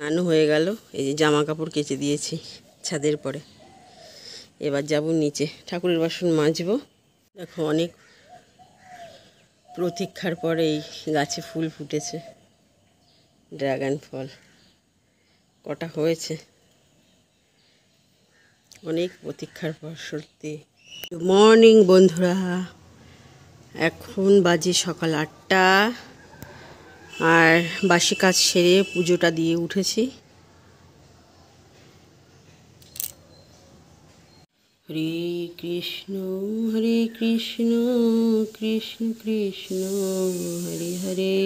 স্নানও হয়ে গেল। এই যে জামা কাপড় কেচে দিয়েছি ছাদের পরে। এবার যাব নিচে ঠাকুরের বাসন মাজবো। দেখো অনেক প্রতীক্ষার পরে এই গাছে ফুল ফুটেছে, ড্রাগন ফল। কটা হয়েছে, অনেক প্রতীক্ষার পর সত্যি। গুড মর্নিং বন্ধুরা, এখন বাজে সকাল 8টা। আর বাসি কাজ সেরে পুজোটা দিয়ে উঠেছি। হরে কৃষ্ণ কৃষ্ণ কৃষ্ণ হরে হরে,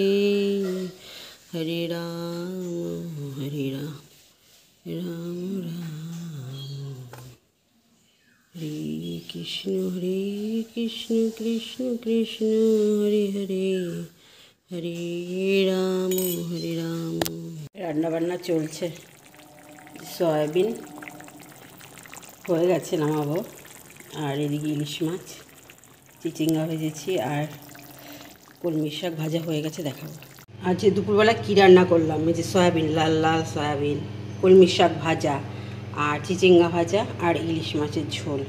হরে রাম রাম রাম হরে কৃষ্ণ কৃষ্ণ কৃষ্ণ হরে হরে, হরে রাম। রান্নাবান্না চলছে। সয়াবিন হয়ে গেছে, নামাবো। আর এদিকে ইলিশ মাছ, চিচিঙ্গা ভেজেছি, আর কলমি শাক ভাজা হয়ে গেছে, দেখাবো। আজ দুপুরবেলা কী রান্না করলাম, এই যে সয়াবিন, লাল লাল সয়াবিন, কলমি শাক ভাজা, আর চিচিঙ্গা ভাজা, আর ইলিশ মাছের ঝোল।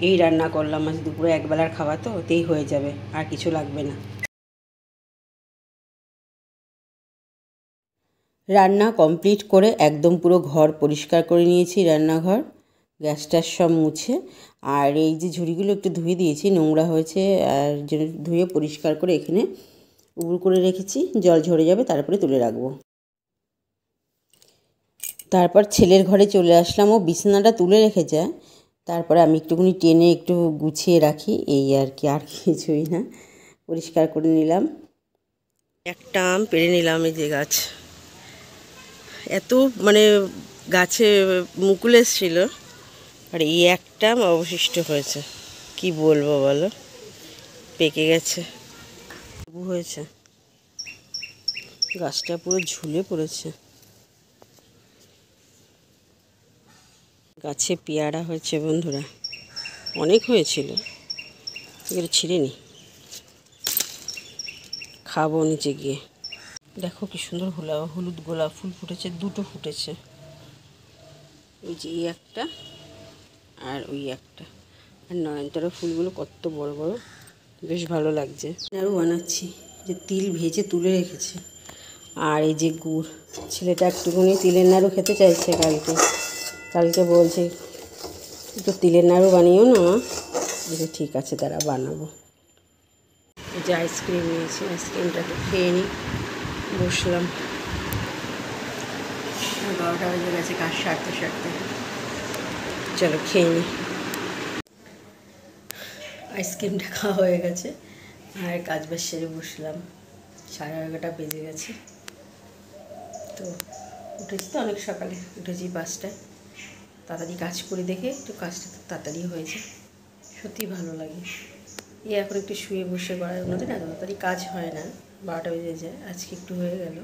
এই রান্না করলাম আজ দুপুরে। একবেলার খাওয়া তো, ওতেই হয়ে যাবে, আর কিছু লাগবে না। রান্না কমপ্লিট করে একদম পুরো ঘর পরিষ্কার করে নিয়েছি, রান্নাঘর, গ্যাস সব মুছে। আর এই যে ঝুড়িগুলো একটু ধুয়ে দিয়েছি, নোংরা হয়েছে, আর ধুয়ে পরিষ্কার করে এখানে উবুড় করে রেখেছি। জল ঝরে যাবে, তারপরে তুলে রাখবো। তারপর ছেলের ঘরে চলে আসলাম, ও বিছানাটা তুলে রেখে যায়। তারপরে আমি একটুখানি টেনে একটু গুছিয়ে রাখি, এই আর কি, আর কিছুই না। পরিষ্কার করে নিলাম। একটা আম পেড়ে নিলাম, এই যে গাছ, এত গাছে মুকুল এসেছিল, আর এই একটা অবশিষ্ট হয়েছে। কি বলবো বলো, পেকে গেছে, হয়েছে। গাছটা পুরো ঝুলে পড়েছে। গাছে পেয়ারা হয়েছে বন্ধুরা, অনেক হয়েছিল, এগুলো ছিঁড়ে নি, খাবো নিচে গিয়ে। দেখো কি সুন্দর হলুদ গোলাপ ফুল ফুটেছে, দুটো ফুটেছে। ওই যে এই একটা, আর ওই একটা। আর নয়নতারা ফুলগুলো কত বড় বড়, বেশ ভালো লাগছে। আরও বানাচ্ছি, যে তিল ভেজে তুলে রেখেছি। আর এই যে গুড়, ছেলেটা একটুখানি তিলের নাড়ু খেতে চাইছে। কালকে বলছে একটু তিলের নাড়ু বানিও না। বলছে ঠিক আছে, তারা বানাবো। এই যে আইসক্রিম নিয়েছি, আইসক্রিমটাকে খেয়ে নিই। বসলাম, 12টা বেজে গেছে, কাজ সারতে চলো খেয়ে নিই। আইসক্রিমটা খাওয়া হয়ে গেছে, আর কাজ বাজ সেরে বসলাম। 11:30 বেজে গেছে। তো উঠেছি তো অনেক সকালে, উঠেছি 5টায়। তাড়াতাড়ি কাজ করে দেখে একটু কাজটা তাড়াতাড়ি হয়েছে, সত্যিই ভালো লাগে। এখন একটু শুয়ে বসে করার মধ্যে না তাড়াতাড়ি কাজ হয় না, 12টা বেজে যায়। আজকে একটু হয়ে গেল।